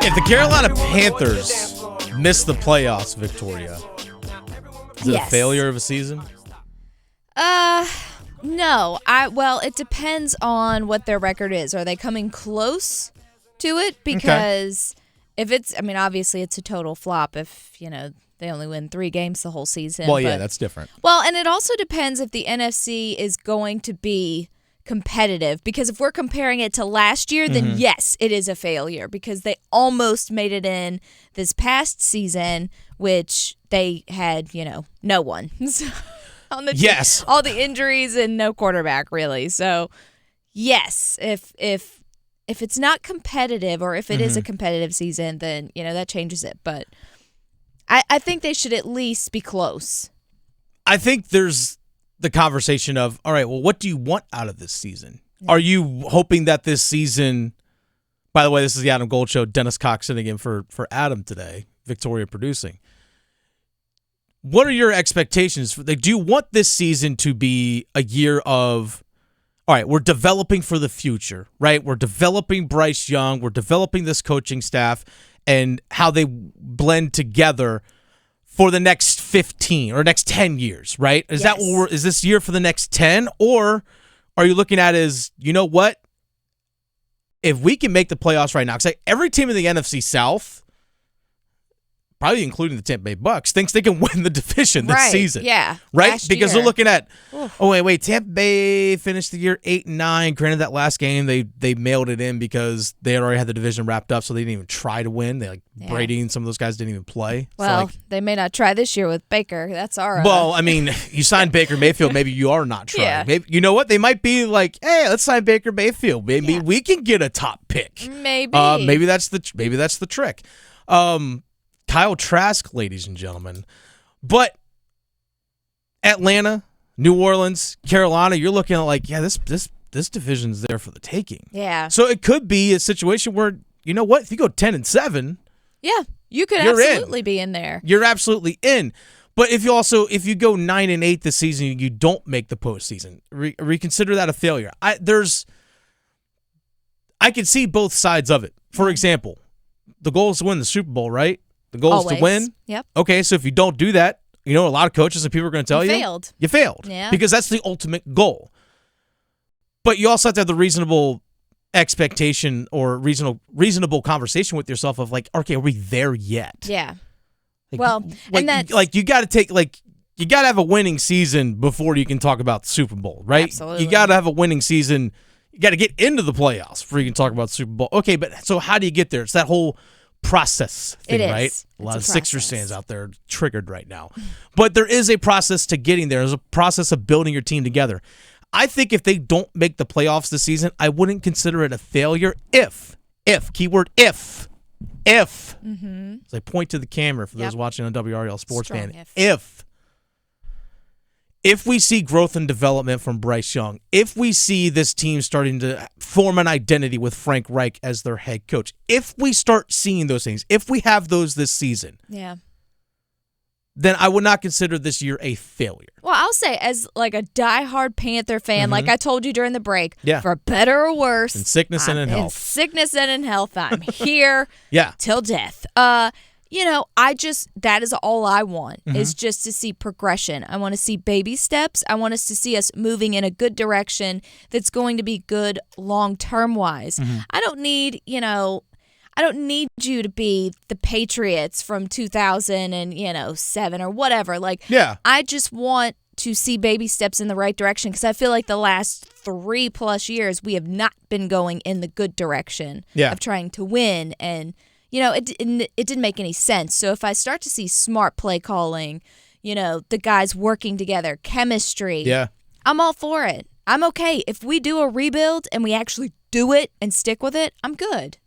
If the Carolina Panthers miss the playoffs, Victoria, is it a failure of a season? No. Well, it depends on what their record is. Are they coming close to it? Because if it's, I mean, obviously it's a total flop if, they only win 3 games the whole season. Well, yeah, that's different. Well, and it also depends if the NFC is going to be competitive, because if we're comparing it to last year, then yes, it is a failure because they almost made it in this past season, which they had, no one on the team. All the injuries and no quarterback really. So, yes, if it's not competitive, or if it is a competitive season, then that changes it. But I think they should at least be close. I think there's the conversation of, all right, well, what do you want out of this season? Yeah. Are you hoping that this season, by the way, this is the Adam Gold Show, Dennis Cox sitting in for Adam today, Victoria producing. What are your expectations? Do you want this season to be a year of, all right, we're developing for the future, right? We're developing Bryce Young. We're developing this coaching staff and how they blend together for the next 15 or next 10 years, right? Is that what is this year for the next 10? Or are you looking at it as, you know what? If we can make the playoffs right now, because every team in the NFC South, probably including the Tampa Bay Bucks, thinks they can win the division this season. Yeah. Right? Last because year. they're looking at, wait, Tampa Bay finished the year 8-9. Granted, that last game, they mailed it in because they had already had the division wrapped up, so they didn't even try to win. Brady and some of those guys didn't even play. Well, they may not try this year with Baker. That's all right. Well, I mean, you signed Baker Mayfield. Maybe you are not trying. Yeah. Maybe, you know what? They might be like, hey, let's sign Baker Mayfield. Maybe we can get a top pick. Maybe. Maybe that's the trick. Kyle Trask, ladies and gentlemen. But Atlanta, New Orleans, Carolina, you're looking at this division's there for the taking. Yeah. So it could be a situation where, you know what, if you go 10-7, yeah, you could absolutely be in there. You're absolutely in. But if you go 9-8 this season, you don't make the postseason. Reconsider that a failure. I can see both sides of it. For example, the goal is to win the Super Bowl, right? The goal is to win. Yep. Okay, so if you don't do that, a lot of coaches and people are going to tell you. You failed. Yeah. Because that's the ultimate goal. But you also have to have the reasonable expectation or reasonable conversation with yourself of okay, are we there yet? Yeah. And that's you got to have a winning season before you can talk about the Super Bowl, right? Absolutely. You got to have a winning season. You got to get into the playoffs before you can talk about the Super Bowl. Okay, but so how do you get there? It's that whole process thing, right? A lot of Sixers fans out there triggered right now. But there is a process to getting there. There's a process of building your team together. I think if they don't make the playoffs this season, I wouldn't consider it a failure keyword if. As I point to the camera for those watching on WRL Sports Fan, if we see growth and development from Bryce Young, if we see this team starting to form an identity with Frank Reich as their head coach, if we start seeing those things, if we have those this season, then I would not consider this year a failure. Well, I'll say, as a diehard Panther fan, like I told you during the break, for better or worse, in sickness and in health, I'm here till death. That is all I want, is just to see progression. I want to see baby steps. I want us to see us moving in a good direction that's going to be good long-term wise. I don't need you to be the Patriots from 2007 or whatever. I just want to see baby steps in the right direction, because I feel like the last 3+ years we have not been going in the good direction of trying to win, and it didn't make any sense. So if I start to see smart play calling, the guys working together, chemistry, I'm all for it. I'm okay. If we do a rebuild and we actually do it and stick with it, I'm good.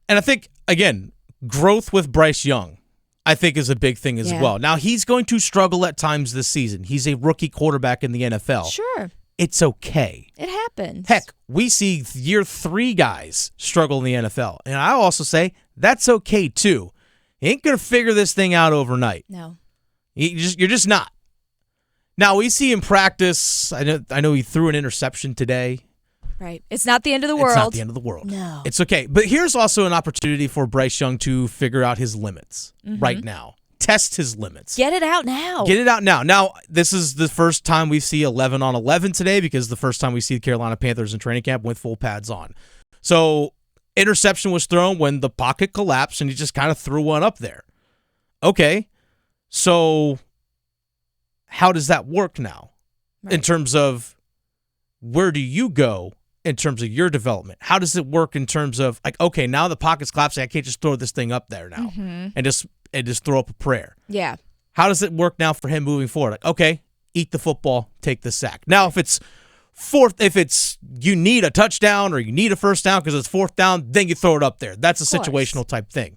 And I think, again, growth with Bryce Young, I think, is a big thing as well. Now, he's going to struggle at times this season. He's a rookie quarterback in the NFL. Sure. It's okay. It happens. Heck, we see year 3 guys struggle in the NFL. And I also say that's okay, too. You ain't going to figure this thing out overnight. No. You're just not. Now, we see in practice, I know he threw an interception today. Right. It's not the end of the world. It's not the end of the world. No. It's okay. But here's also an opportunity for Bryce Young to figure out his limits right now. Test his limits. Get it out now. Get it out now. Now, this is the first time we see 11 on 11 today because the first time we see the Carolina Panthers in training camp with full pads on. So, interception was thrown when the pocket collapsed and he just kind of threw one up there. Okay. So, how does that work now in terms of where do you go in terms of your development? How does it work in terms of like, okay, now the pocket's collapsing. I can't just throw this thing up there now and just throw up a prayer. Yeah. How does it work now for him moving forward? Like, okay, eat the football, take the sack. Now, if it's you need a touchdown or you need a first down because it's fourth down, then you throw it up there. That's a situational type thing.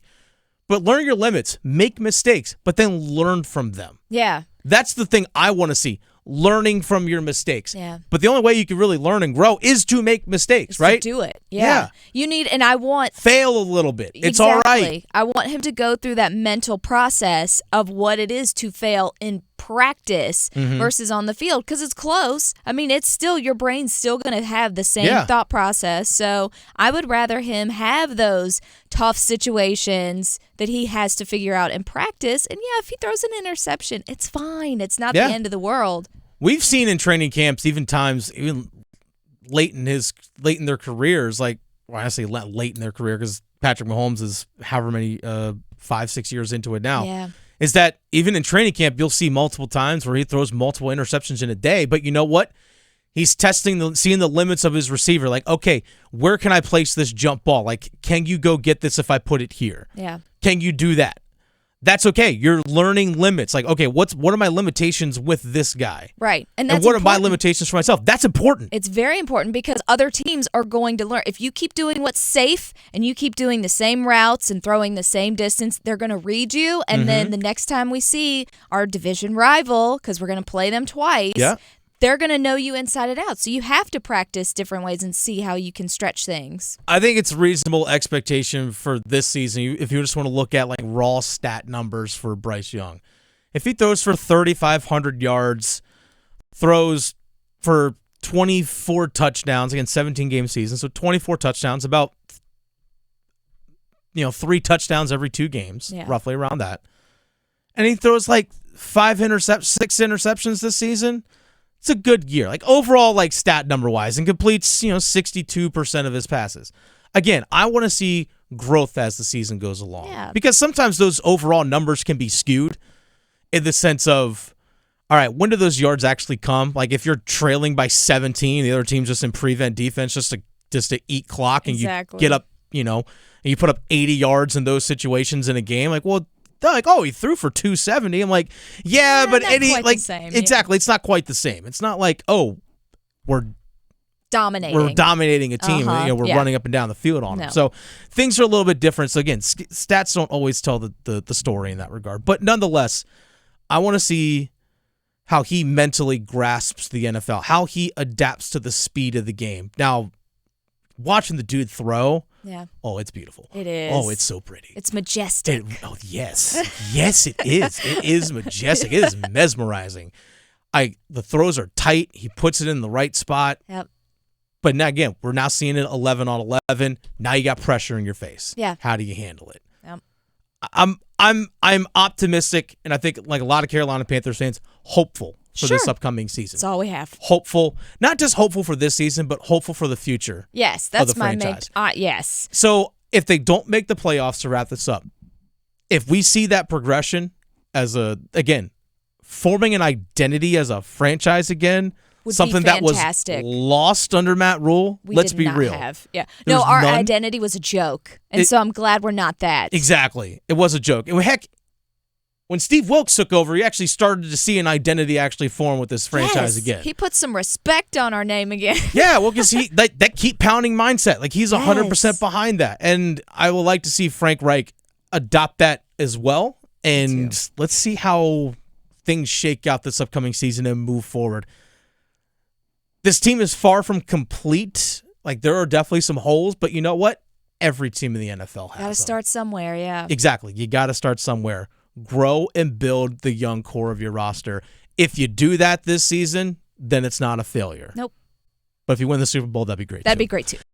But learn your limits, make mistakes, but then learn from them. Yeah. That's the thing I want to see. Learning from your mistakes. Yeah. But the only way you can really learn and grow is to make mistakes, right? To do it. Yeah. You need, and I want... Fail a little bit. It's exactly. all right. I want him to go through that mental process of what it is to fail in practice versus on the field because it's close. I mean, it's still, your brain's still going to have the same thought process. So I would rather him have those tough situations that he has to figure out in practice. And yeah, if he throws an interception, it's fine. It's not the end of the world. We've seen in training camps, even late in their careers, like, well, I say late in their career because Patrick Mahomes is however many 5-6 years into it now. Yeah. Is that even in training camp, you'll see multiple times where he throws multiple interceptions in a day. But you know what? He's seeing the limits of his receiver. Like, okay, where can I place this jump ball? Like, can you go get this if I put it here? Yeah. Can you do that? That's okay. You're learning limits. Like, okay, what are my limitations with this guy? Right. And what are my limitations for myself? That's important. It's very important because other teams are going to learn. If you keep doing what's safe and you keep doing the same routes and throwing the same distance, they're going to read you. And then the next time we see our division rival, because we're going to play them twice, they're going to know you inside and out. So you have to practice different ways and see how you can stretch things. I think it's a reasonable expectation for this season if you just want to look at like raw stat numbers for Bryce Young. If he throws for 3,500 yards, throws for 24 touchdowns, again, 17-game season, so 24 touchdowns, about 3 touchdowns every 2 games, roughly around that. And he throws like 6 interceptions this season. It's a good year. Like overall, like stat number wise, and completes, 62% of his passes. Again, I want to see growth as the season goes along. Yeah. Because sometimes those overall numbers can be skewed in the sense of, all right, when do those yards actually come? Like if you're trailing by 17, the other team's just in prevent defense just to eat clock and you get up, and you put up 80 yards in those situations in a game. Like, well, they're like, oh, he threw for 270. I'm like, yeah, but exactly, it's not quite the same. It's not like, oh, we're dominating a team. We're running up and down the field on them. So things are a little bit different. So again, stats don't always tell the story in that regard. But nonetheless, I want to see how he mentally grasps the NFL, how he adapts to the speed of the game. Now, watching the dude throw. Yeah. Oh, it's beautiful. It is. Oh, it's so pretty. It's majestic. Yes. Yes, it is. It is majestic. It is mesmerizing. The throws are tight. He puts it in the right spot. Yep. But now again, we're now seeing it 11 on 11. Now you got pressure in your face. Yeah. How do you handle it? Yep. I'm optimistic, and I think like a lot of Carolina Panthers fans, hopeful for this upcoming season. That's all we have. Hopeful, not just hopeful for this season, but hopeful for the future. Yes, that's of the my franchise. yes. So if they don't make the playoffs to wrap this up, if we see that progression as forming an identity as a franchise again, would something that was lost under Matt Rule. Let's be real. No, our identity was a joke, and so I'm glad we're not that. Exactly, it was a joke. Heck, when Steve Wilkes took over, he actually started to see an identity actually form with this franchise again. He put some respect on our name again. Yeah, well, because that keep pounding mindset, like he's 100% behind that, and I would like to see Frank Reich adopt that as well. And let's see how things shake out this upcoming season and move forward. This team is far from complete. Like there are definitely some holes, but you know what? Every team in the NFL has. Got to start somewhere, yeah. Exactly. You got to start somewhere. Grow and build the young core of your roster. If you do that this season, then it's not a failure. Nope. But if you win the Super Bowl, that'd be great. That'd too. be great too.